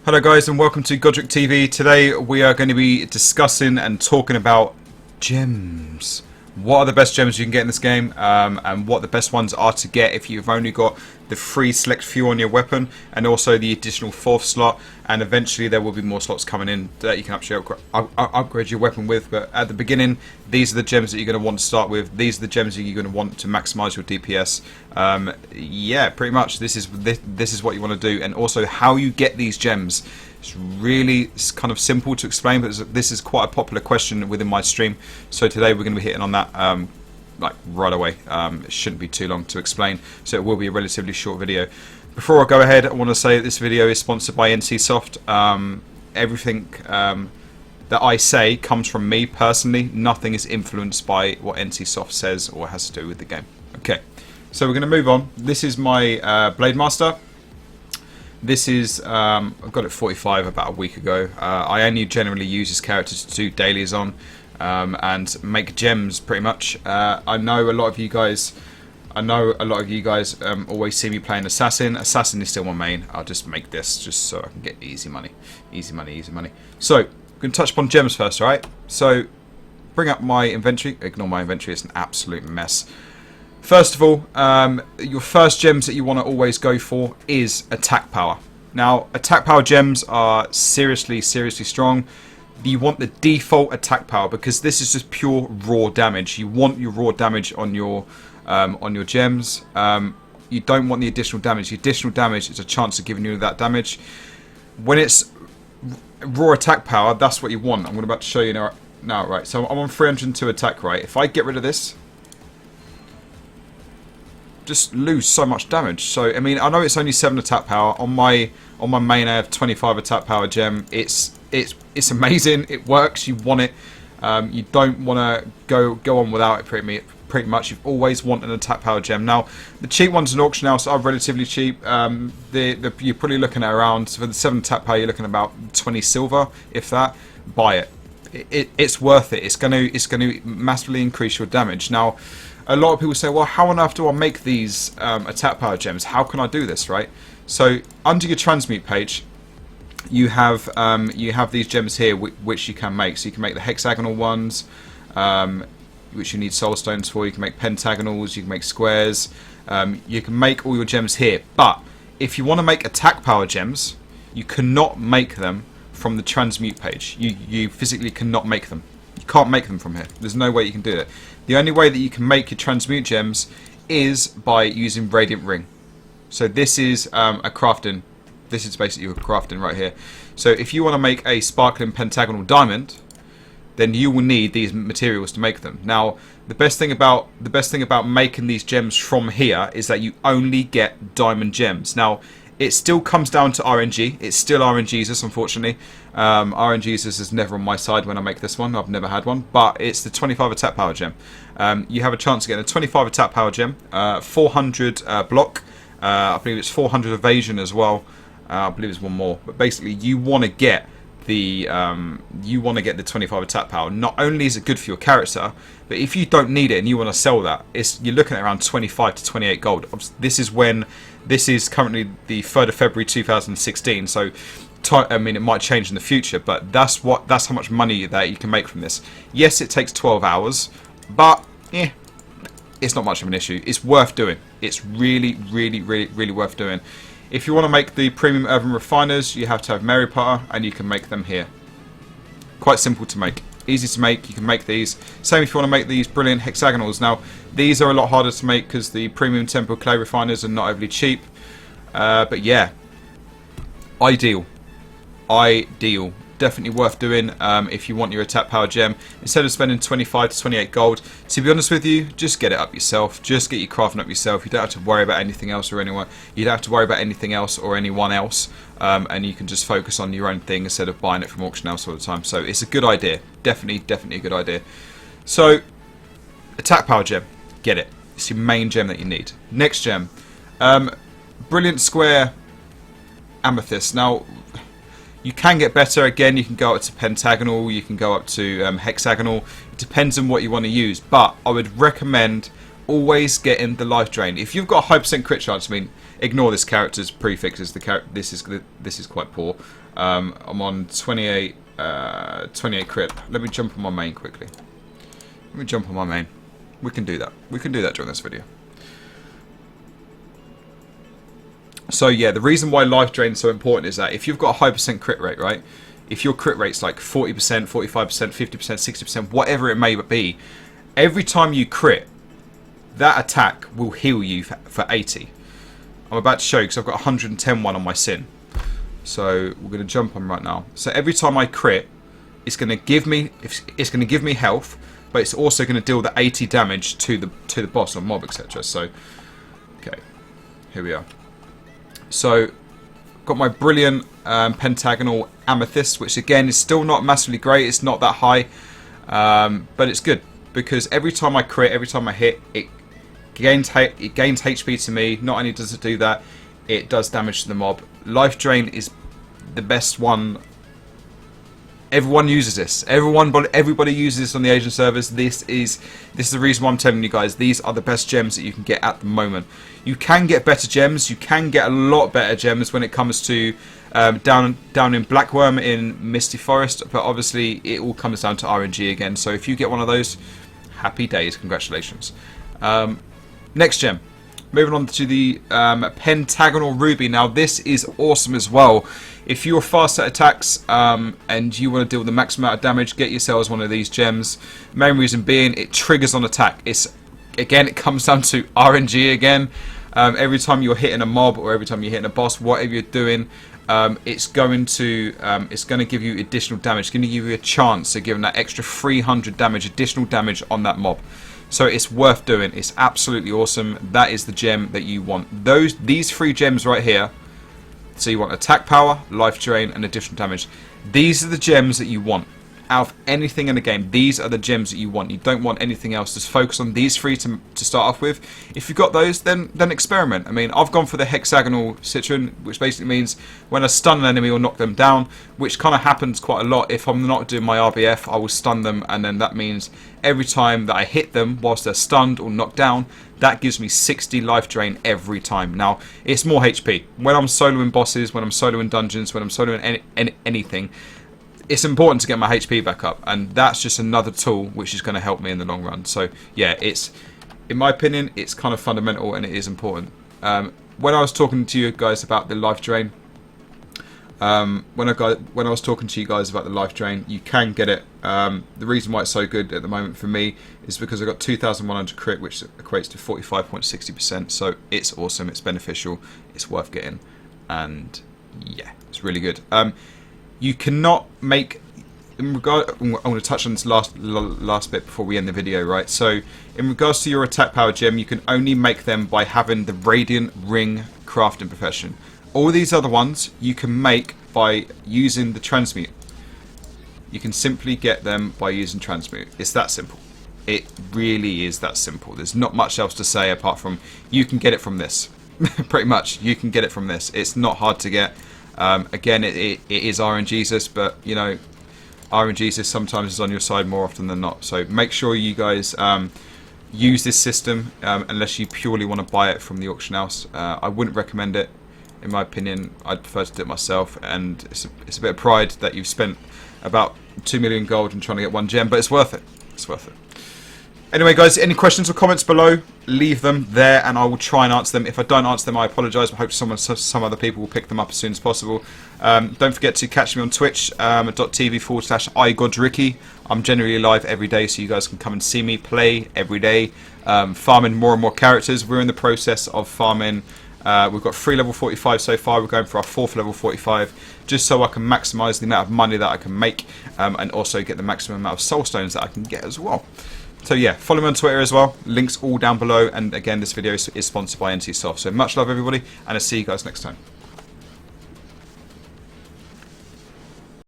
Hello guys and welcome to Godric TV. Today we are going to be discussing and talking about gems. What are the best gems you can get in this game, and what the best ones are to get if you've only got the free select few on your weapon, and also the additional 4th slot, and eventually there will be more slots coming in that you can actually upgrade your weapon with. But at the beginning, these are the gems that you're going to want to start with. These are the gems that you're going to want to maximize your DPS. Yeah, pretty much this is what you want to do, and also how you get these gems. It's really kind of simple to explain, but this is quite a popular question within my stream. So today we're going to be hitting on that like right away. It shouldn't be too long to explain, so it will be a relatively short video. Before I go ahead, I want to say that this video is sponsored by NCSoft. Everything that I say comes from me personally. Nothing is influenced by what NCSoft says or has to do with the game. Okay, so we're going to move on. This is my Blade Master. This is, I've got it 45 about a week ago. I only generally use this character to do dailies on and make gems pretty much. I know a lot of you guys always see me playing Assassin. Assassin is still my main. I'll just make this just so I can get easy money. Easy money, easy money. So, I'm going to touch upon gems first, alright? So, bring up my inventory. Ignore my inventory, it's an absolute mess. First of all, your first gems that you want to always go for is attack power. Now, attack power gems are seriously strong. You want the default attack power because this is just pure raw damage. You want your raw damage on your gems. You don't want the additional damage. The additional damage is a chance of giving you that damage. When it's raw attack power, that's what you want. I'm about to show you now, right? So I'm on 302 attack, right? If I get rid of this, just lose so much damage. So I mean, I know it's only 7 attack power on my main. I have 25 attack power gem. It's amazing. It works. You want it. You don't want to go on without it. Pretty much, you've always want an attack power gem. Now, the cheap ones in auction house are relatively cheap. You're probably looking at around, for the 7 attack power, you're looking at about 20 silver, if that. Buy it. It's worth it. It's going to massively increase your damage. Now, a lot of people say, well, how on earth do I make these attack power gems? How can I do this, right? So under your transmute page, you have these gems here which you can make. So you can make the hexagonal ones, which you need soul stones for. You can make pentagonals. You can make squares. You can make all your gems here. But if you want to make attack power gems, you cannot make them from the transmute page. You physically cannot make them. You can't make them from here. There's no way you can do it. The only way that you can make your transmute gems is by using Radiant Ring. So this is a crafting. This is basically a crafting right here. So if you want to make a sparkling pentagonal diamond, then you will need these materials to make them. Now, the best thing about making these gems from here is that you only get diamond gems. Now, it still comes down to RNG. It's still RNGesus, unfortunately. RNGesus is never on my side when I make this one. I've never had one. But it's the 25 attack power gem. You have a chance of getting a 25 attack power gem, 400 block. I believe it's 400 evasion as well. I believe it's one more. But basically, you want to get the 25 attack power. Not only is it good for your character, but if you don't need it and you want to sell that, you're looking at around 25 to 28 gold. This is currently the 3rd of February 2016, so I mean it might change in the future, but that's how much money that you can make from this. Yes, it takes 12 hours, but it's not much of an issue. It's worth doing. It's really worth doing. If you want to make the premium urban refiners, you have to have Mary Potter, and you can make them here. Quite simple to make. Easy to make. You can make these. Same if you want to make these brilliant hexagonals. Now, these are a lot harder to make because the premium temple clay refiners are not overly cheap. But yeah, ideal. Definitely worth doing if you want your attack power gem. Instead of spending 25 to 28 gold, to be honest with you, just get it up yourself. Just get your crafting up yourself. You don't have to worry about anything else or anyone. You don't have to worry about anything else or anyone else. And you can just focus on your own thing instead of buying it from auction house all the time. So it's a good idea. Definitely a good idea. So, attack power gem. Get it. It's your main gem that you need. Next gem. Brilliant square Amethyst. Now, you can get better. Again, you can go up to pentagonal, you can go up to hexagonal. It depends on what you want to use, but I would recommend always getting the life drain. If you've got a high percent crit chance, I mean, ignore this character's prefixes. This is quite poor. I'm on 28 crit. Let me jump on my main quickly. Let me jump on my main. We can do that. We can do that during this video. So yeah, the reason why life drain is so important is that if you've got a high percent crit rate, right? If your crit rate's like 40%, 45%, 50%, 60%, whatever it may be, every time you crit, that attack will heal you for 80. I'm about to show you because I've got 110 one on my sin. So we're going to jump on right now. So every time I crit, it's going to give me health, but it's also going to deal the 80 damage to the boss or mob, etc. So okay, here we are. So got my brilliant pentagonal Amethyst, which again is still not massively great. It's not that high, but it's good because every time I crit, every time I hit, it gains HP to me. Not only does it do that, it does damage to the mob. Life drain is the best one. Everyone uses this. Everybody uses this on the Asian servers. This is the reason why I'm telling you guys. These are the best gems that you can get at the moment. You can get better gems. You can get a lot better gems when it comes to down in Blackworm in Misty Forest. But obviously, it all comes down to RNG again. So if you get one of those, happy days. Congratulations. Next gem. Moving on to the Pentagonal Ruby. Now this is awesome as well. If you're fast at attacks and you want to deal the max amount of damage, get yourselves one of these gems. Main reason being it triggers on attack. It comes down to RNG again. Every time you're hitting a mob or every time you're hitting a boss, whatever you're doing, it's going to give you additional damage. It's going to give you a chance of giving that extra 300 damage, additional damage on that mob. So it's worth doing. It's absolutely awesome. That is the gem that you want. These 3 gems right here. So you want attack power, life drain, and additional damage. These are the gems that you want. Out of anything in the game, these are the gems that you want. You don't want anything else. Just focus on these 3 to start off with. If you've got those, then experiment. I mean, I've gone for the hexagonal citron, which basically means when I stun an enemy or knock them down, which kind of happens quite a lot. If I'm not doing my RBF, I will stun them, and then that means every time that I hit them whilst they're stunned or knocked down, that gives me 60 life drain every time. Now, it's more HP. When I'm soloing bosses, when I'm soloing dungeons, when I'm soloing anything, it's important to get my HP back up, and that's just another tool which is going to help me in the long run. So yeah, it's, in my opinion, it's kind of fundamental and it is important. When I was talking to you guys about the life drain, when I was talking to you guys about the life drain, you can get it. The reason why it's so good at the moment for me is because I got 2,100 crit, which equates to 45.60%. So it's awesome, it's beneficial, it's worth getting, and yeah, it's really good. You cannot make, I'm going to touch on this last bit before we end the video, right? So in regards to your attack power gem, you can only make them by having the Radiant Ring crafting profession. All these other ones you can make by using the transmute. You can simply get them by using transmute. It's that simple. It really is that simple. There's not much else to say apart from you can get it from this. Pretty much, you can get it from this. It's not hard to get. Again, it is RNGesus, but you know, RNGesus sometimes is on your side more often than not. So make sure you guys use this system unless you purely want to buy it from the auction house. I wouldn't recommend it. In my opinion, I'd prefer to do it myself, and it's a bit of pride that you've spent about 2 million gold and trying to get 1 gem, but it's worth it. It's worth it. Anyway, guys, any questions or comments below, leave them there and I will try and answer them. If I don't answer them, I apologise, but I hope some other people will pick them up as soon as possible. Don't forget to catch me on Twitch, .tv/igodricky. I'm generally live every day, so you guys can come and see me play every day, farming more and more characters. We're in the process of farming. We've got 3 level 45 so far. We're going for our 4th level 45, just so I can maximise the amount of money that I can make, and also get the maximum amount of soul stones that I can get as well. So yeah, follow me on Twitter as well. Links all down below. And again, this video is sponsored by NT Soft. So much love, everybody, and I'll see you guys next time.